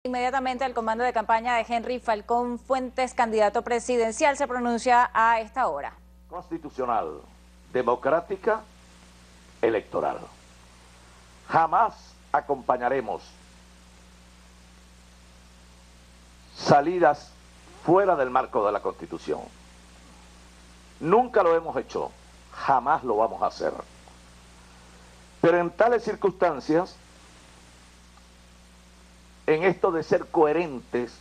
Inmediatamente el comando de campaña de Henry Falcón Fuentes, candidato presidencial, se pronuncia a esta hora. Constitucional, democrática, electoral. Jamás acompañaremos salidas fuera del marco de la Constitución. Nunca lo hemos hecho, jamás lo vamos a hacer. Pero en tales circunstancias, en esto de ser coherentes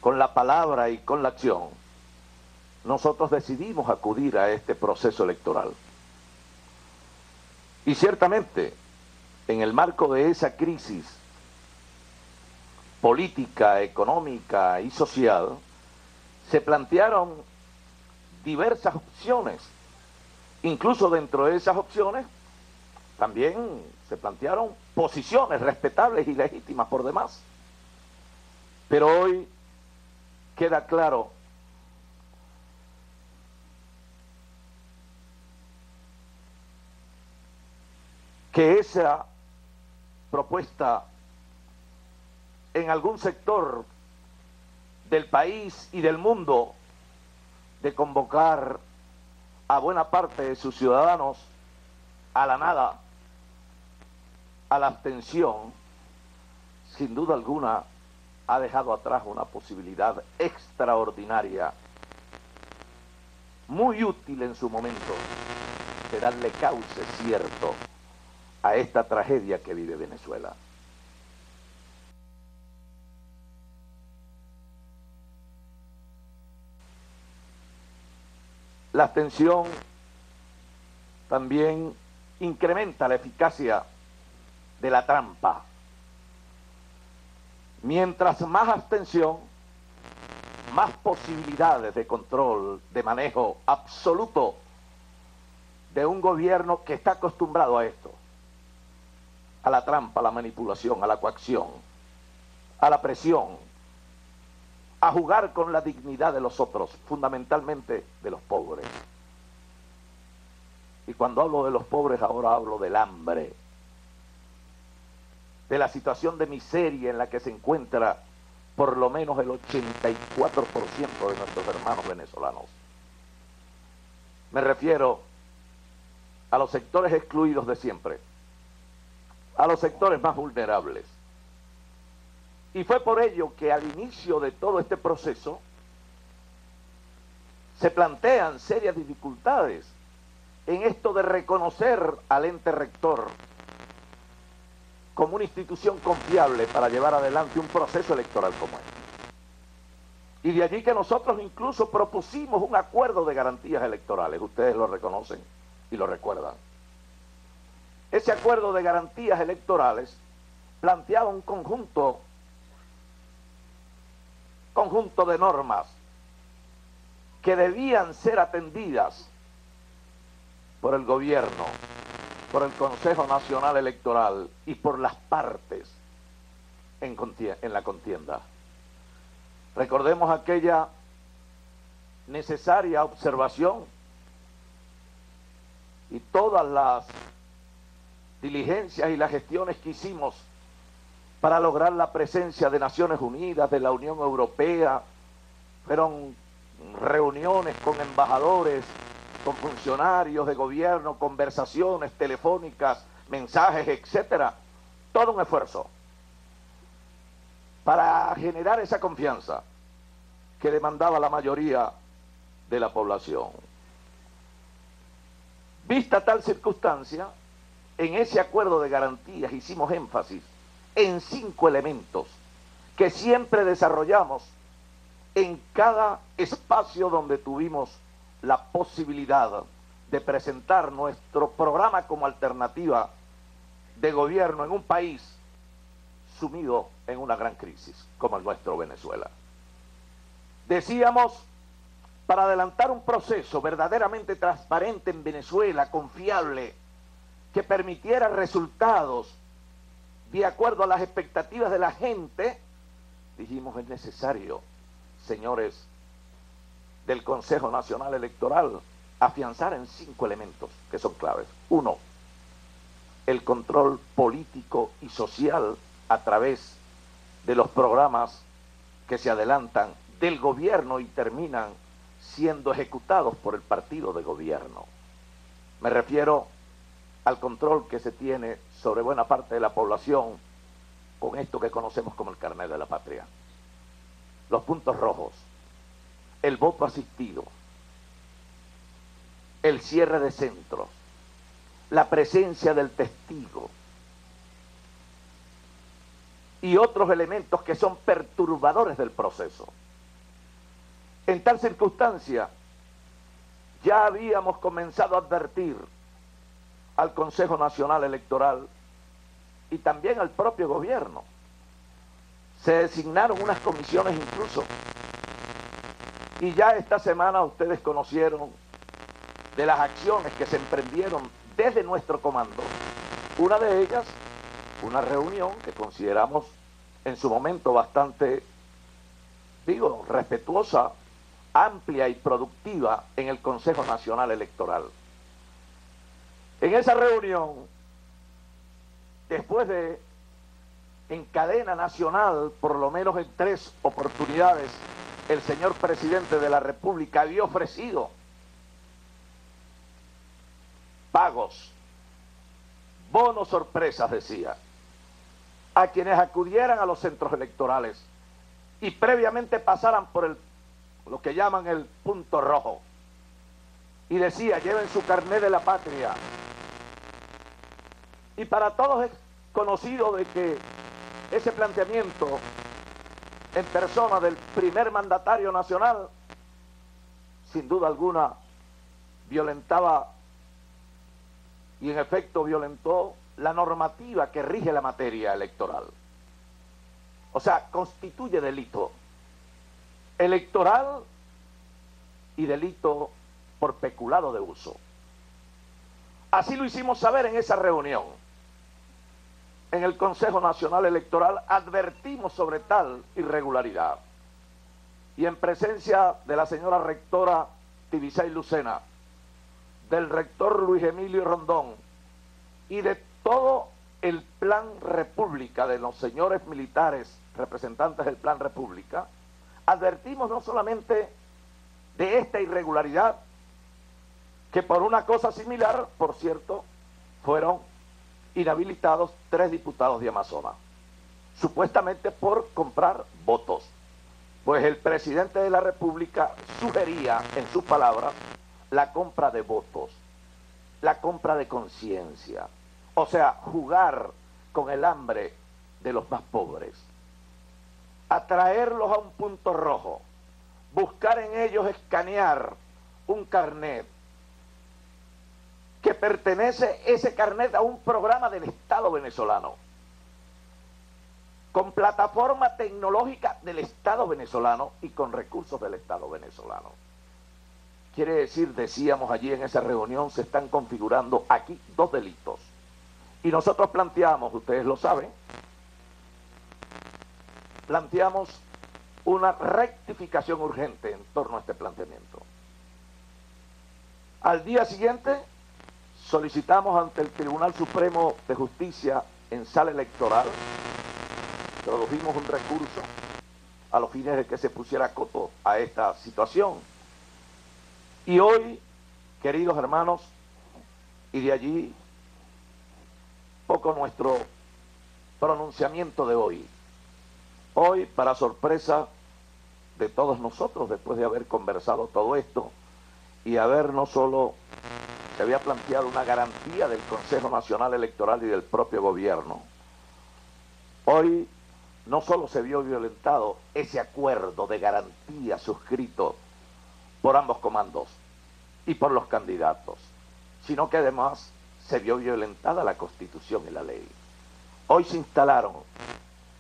con la palabra y con la acción, nosotros decidimos acudir a este proceso electoral. Y ciertamente, en el marco de esa crisis política, económica y social, se plantearon diversas opciones. Incluso dentro de esas opciones, también se plantearon posiciones respetables y legítimas por demás. Pero hoy queda claro que esa propuesta en algún sector del país y del mundo de convocar a buena parte de sus ciudadanos a la nada, a la abstención, sin duda alguna ha dejado atrás una posibilidad extraordinaria, muy útil en su momento, de darle cauce cierto a esta tragedia que vive Venezuela. La abstención también incrementa la eficacia de la trampa. Mientras más abstención, más posibilidades de control, de manejo absoluto de un gobierno que está acostumbrado a esto, a la trampa, a la manipulación, a la coacción, a la presión, a jugar con la dignidad de los otros, fundamentalmente de los pobres. Y cuando hablo de los pobres, ahora hablo del hambre, de la situación de miseria en la que se encuentra por lo menos el 84% de nuestros hermanos venezolanos. Me refiero a los sectores excluidos de siempre, a los sectores más vulnerables. Y fue por ello que al inicio de todo este proceso se plantean serias dificultades en esto de reconocer al ente rector como una institución confiable para llevar adelante un proceso electoral como este. Y de allí que nosotros incluso propusimos un acuerdo de garantías electorales, ustedes lo reconocen y lo recuerdan. Ese acuerdo de garantías electorales planteaba un conjunto de normas que debían ser atendidas por el gobierno, por el Consejo Nacional Electoral y por las partes en la contienda. Recordemos aquella necesaria observación y todas las diligencias y las gestiones que hicimos para lograr la presencia de Naciones Unidas, de la Unión Europea. Fueron reuniones con embajadores, con funcionarios de gobierno, conversaciones telefónicas, mensajes, etcétera. Todo un esfuerzo para generar esa confianza que demandaba la mayoría de la población. Vista tal circunstancia, en ese acuerdo de garantías hicimos énfasis en 5 elementos que siempre desarrollamos en cada espacio donde tuvimos la posibilidad de presentar nuestro programa como alternativa de gobierno en un país sumido en una gran crisis como el nuestro, Venezuela. Decíamos, para adelantar un proceso verdaderamente transparente en Venezuela, confiable, que permitiera resultados de acuerdo a las expectativas de la gente, dijimos, es necesario, señores del Consejo Nacional Electoral, afianzar en 5 elementos que son claves. 1, el control político y social a través de los programas que se adelantan del gobierno y terminan siendo ejecutados por el partido de gobierno. Me refiero al control que se tiene sobre buena parte de la población con esto que conocemos como el carnet de la patria. Los puntos rojos, el voto asistido, el cierre de centros, la presencia del testigo y otros elementos que son perturbadores del proceso. En tal circunstancia, ya habíamos comenzado a advertir al Consejo Nacional Electoral y también al propio gobierno. Se designaron unas comisiones incluso. Y ya esta semana ustedes conocieron de las acciones que se emprendieron desde nuestro comando. Una de ellas, una reunión que consideramos en su momento bastante, respetuosa, amplia y productiva en el Consejo Nacional Electoral. En esa reunión, después de en cadena nacional, por lo menos en 3 oportunidades, el señor presidente de la República había ofrecido pagos, bonos sorpresas, decía, a quienes acudieran a los centros electorales y previamente pasaran por lo que llaman el punto rojo. Y decía, lleven su carnet de la patria. Y para todos es conocido de que ese planteamiento en persona del primer mandatario nacional, sin duda alguna, violentaba y en efecto violentó la normativa que rige la materia electoral. O sea, constituye delito electoral y delito por peculado de uso. Así lo hicimos saber en esa reunión. En el Consejo Nacional Electoral advertimos sobre tal irregularidad. Y en presencia de la señora rectora Tibisay Lucena, del rector Luis Emilio Rondón y de todo el Plan República, de los señores militares representantes del Plan República, advertimos no solamente de esta irregularidad, que por una cosa similar, por cierto, fueron inhabilitados 3 diputados de Amazonas, supuestamente por comprar votos. Pues el presidente de la República sugería, en sus palabras, la compra de votos, la compra de conciencia, o sea, jugar con el hambre de los más pobres, atraerlos a un punto rojo, buscar en ellos escanear un carnet que pertenece ese carnet a un programa del Estado venezolano, con plataforma tecnológica del Estado venezolano y con recursos del Estado venezolano. Quiere decir, decíamos allí en esa reunión, se están configurando aquí 2 delitos. Y nosotros planteamos, ustedes lo saben, planteamos una rectificación urgente en torno a este planteamiento. Al día siguiente solicitamos ante el Tribunal Supremo de Justicia en sala electoral, introdujimos un recurso a los fines de que se pusiera coto a esta situación. Y hoy, queridos hermanos, y de allí poco nuestro pronunciamiento de hoy. Hoy, para sorpresa de todos nosotros, después de haber conversado todo esto y haber no solo se había planteado una garantía del Consejo Nacional Electoral y del propio gobierno, hoy no solo se vio violentado ese acuerdo de garantía suscrito por ambos comandos y por los candidatos, sino que además se vio violentada la Constitución y la ley. Hoy se instalaron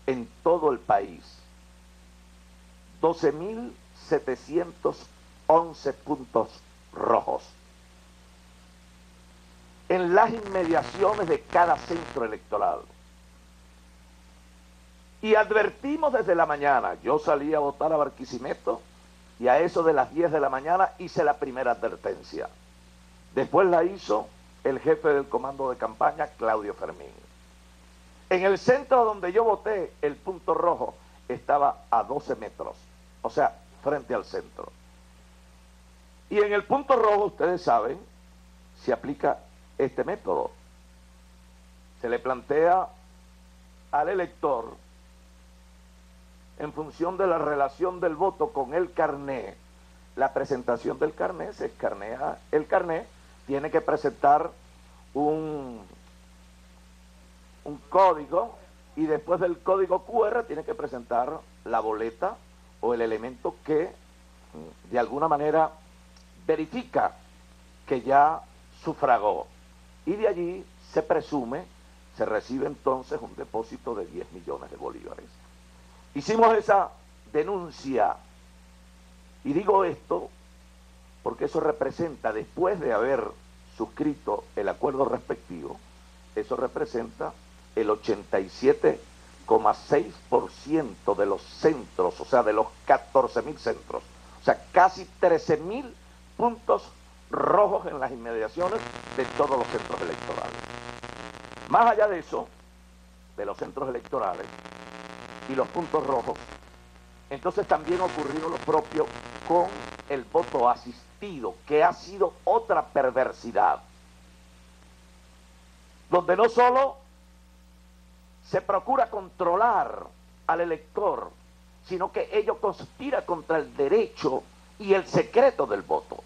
en todo el país 12.711 puntos rojos en las inmediaciones de cada centro electoral. Y advertimos desde la mañana, yo salí a votar a Barquisimeto y a eso de las 10 de la mañana hice la primera advertencia. Después la hizo el jefe del comando de campaña, Claudio Fermín. En el centro donde yo voté, el punto rojo estaba a 12 metros, o sea, frente al centro. Y en el punto rojo, ustedes saben, se aplica este método. Se le plantea al elector, en función de la relación del voto con el carné, la presentación del carné, se escanea el carné, tiene que presentar un código, y después del código QR tiene que presentar la boleta o el elemento que de alguna manera verifica que ya sufragó, y de allí se presume, se recibe entonces un depósito de 10 millones de bolívares. Hicimos esa denuncia, y digo esto porque eso representa, después de haber suscrito el acuerdo respectivo, eso representa el 87,6% de los centros, o sea, de los 14.000 centros, o sea, casi 13.000 puntos rojos en las inmediaciones de todos los centros electorales. Más allá de eso, de los centros electorales y los puntos rojos, entonces también ocurrió lo propio con el voto asistido, que ha sido otra perversidad, donde no solo se procura controlar al elector, sino que ello conspira contra el derecho y el secreto del voto.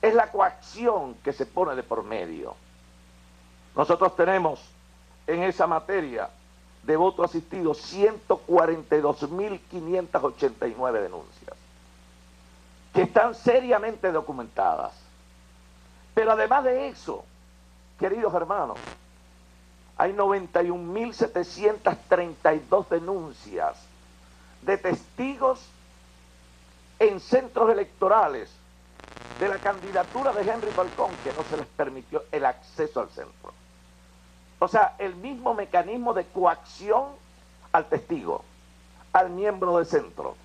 Es la coacción que se pone de por medio. Nosotros tenemos en esa materia de voto asistido 142.589 denuncias, que están seriamente documentadas. Pero además de eso, queridos hermanos, hay 91.732 denuncias de testigos en centros electorales de la candidatura de Henry Falcón, que no se les permitió el acceso al centro. O sea, el mismo mecanismo de coacción al testigo, al miembro del centro,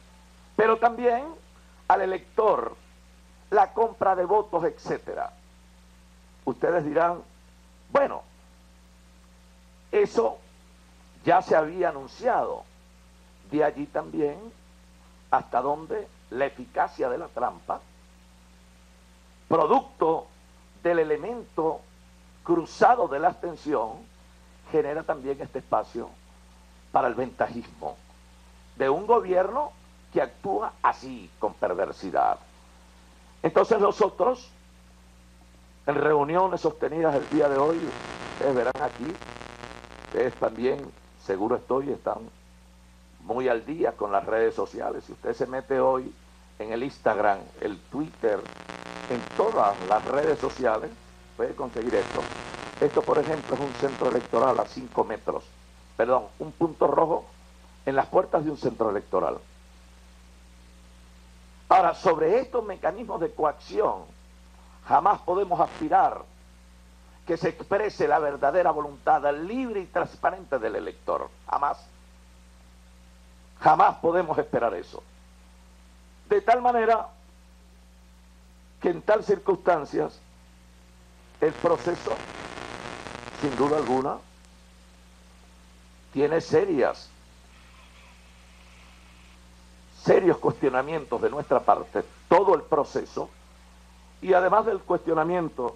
pero también al elector, la compra de votos, etcétera. Ustedes dirán, bueno, eso ya se había anunciado. De allí también hasta donde la eficacia de la trampa, producto del elemento cruzado de la abstención, genera también este espacio para el ventajismo de un gobierno que actúa así, con perversidad. Entonces nosotros, en reuniones sostenidas el día de hoy, ustedes verán aquí, ustedes también, seguro estoy, están muy al día con las redes sociales. Si usted se mete hoy en el Instagram, el Twitter, en todas las redes sociales, puede conseguir esto. Esto, por ejemplo, es un centro electoral a 5 metros, perdón, un punto rojo en las puertas de un centro electoral. Ahora, sobre estos mecanismos de coacción, jamás podemos aspirar que se exprese la verdadera voluntad libre y transparente del elector. Jamás. Jamás podemos esperar eso. De tal manera que en tal circunstancias el proceso, sin duda alguna, tiene serios cuestionamientos de nuestra parte, todo el proceso, y además del cuestionamiento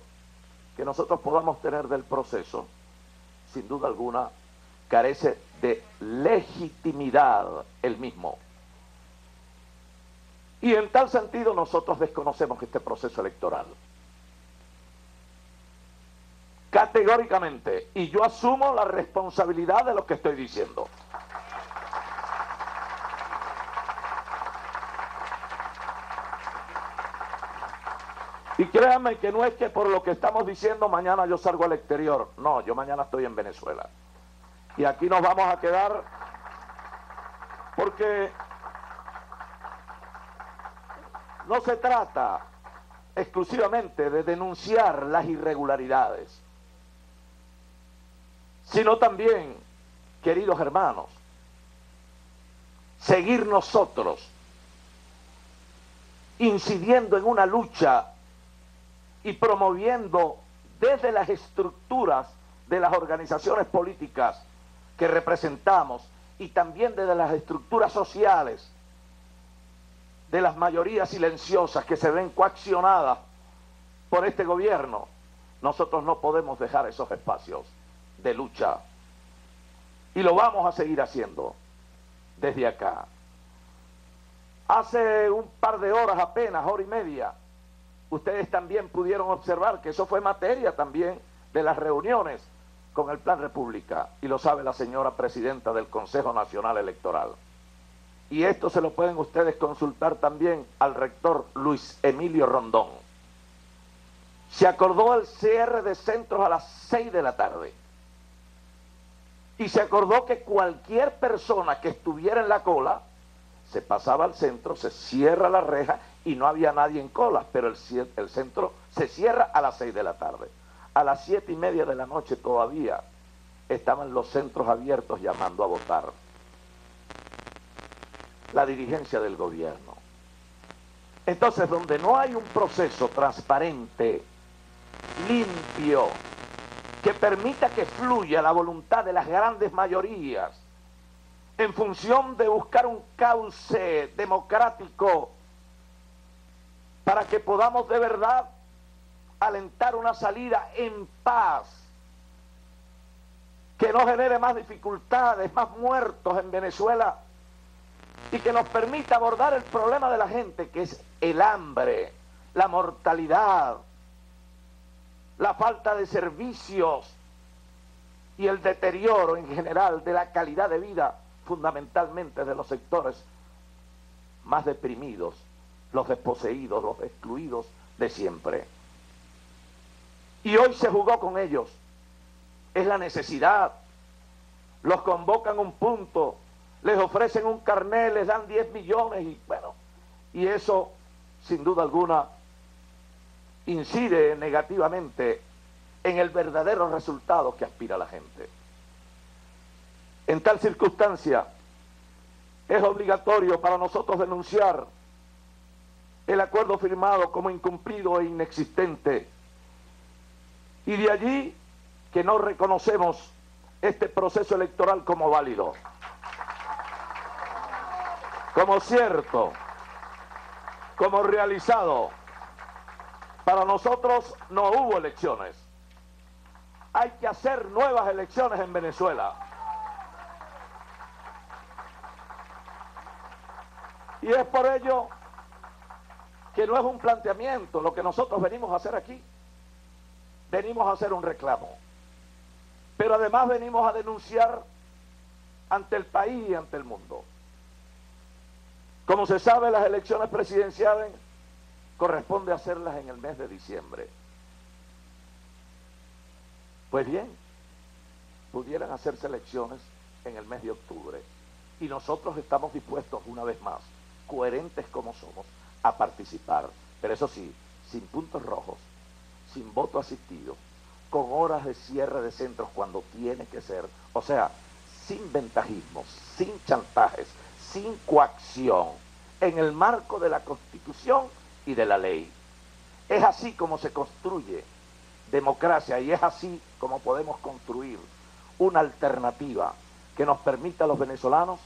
que nosotros podamos tener del proceso, sin duda alguna, carece de legitimidad el mismo. Y en tal sentido nosotros desconocemos este proceso electoral. Categóricamente, y yo asumo la responsabilidad de lo que estoy diciendo. Y créanme que no es que por lo que estamos diciendo mañana yo salgo al exterior. No, yo mañana estoy en Venezuela. Y aquí nos vamos a quedar porque no se trata exclusivamente de denunciar las irregularidades, sino también, queridos hermanos, seguir nosotros incidiendo en una lucha y promoviendo desde las estructuras de las organizaciones políticas que representamos y también de las estructuras sociales, de las mayorías silenciosas que se ven coaccionadas por este gobierno, nosotros no podemos dejar esos espacios de lucha. Y lo vamos a seguir haciendo desde acá. Hace un par de horas apenas, hora y media, ustedes también pudieron observar que eso fue materia también de las reuniones con el Plan República, y lo sabe la señora presidenta del Consejo Nacional Electoral. Y esto se lo pueden ustedes consultar también al rector Luis Emilio Rondón. Se acordó el cierre de centros a las 6 de la tarde. Y se acordó que cualquier persona que estuviera en la cola se pasaba al centro, se cierra la reja y no había nadie en cola, pero el centro se cierra a las 6 de la tarde. A las 7:30 de la noche todavía estaban los centros abiertos llamando a votar. La dirigencia del gobierno. Entonces, donde no hay un proceso transparente, limpio, que permita que fluya la voluntad de las grandes mayorías en función de buscar un cauce democrático para que podamos de verdad alentar una salida en paz, que no genere más dificultades, más muertos en Venezuela, y que nos permita abordar el problema de la gente, que es el hambre, la mortalidad, la falta de servicios y el deterioro en general de la calidad de vida, fundamentalmente de los sectores más deprimidos, los desposeídos, los excluidos de siempre. Y hoy se jugó con ellos. Es la necesidad. Los convocan a un punto, les ofrecen un carnet, les dan 10 millones y bueno, y eso sin duda alguna incide negativamente en el verdadero resultado que aspira la gente. En tal circunstancia, es obligatorio para nosotros denunciar el acuerdo firmado como incumplido e inexistente, y de allí que no reconocemos este proceso electoral como válido, como cierto, como realizado. Para nosotros no hubo elecciones. Hay que hacer nuevas elecciones en Venezuela. Y es por ello que no es un planteamiento lo que nosotros venimos a hacer aquí. Venimos a hacer un reclamo. Pero además venimos a denunciar ante el país y ante el mundo. Como se sabe, las elecciones presidenciales corresponde hacerlas en el mes de diciembre. Pues bien, pudieran hacerse elecciones en el mes de octubre. Y nosotros estamos dispuestos, una vez más, coherentes como somos, a participar. Pero eso sí, sin puntos rojos, sin voto asistido, con horas de cierre de centros cuando tiene que ser. O sea, sin ventajismos, sin chantajes, sin coacción, en el marco de la Constitución y de la ley. Es así como se construye democracia y es así como podemos construir una alternativa que nos permita a los venezolanos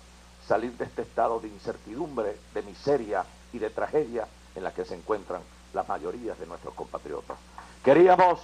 salir de este estado de incertidumbre, de miseria y de tragedia en la que se encuentran las mayorías de nuestros compatriotas. Queríamos...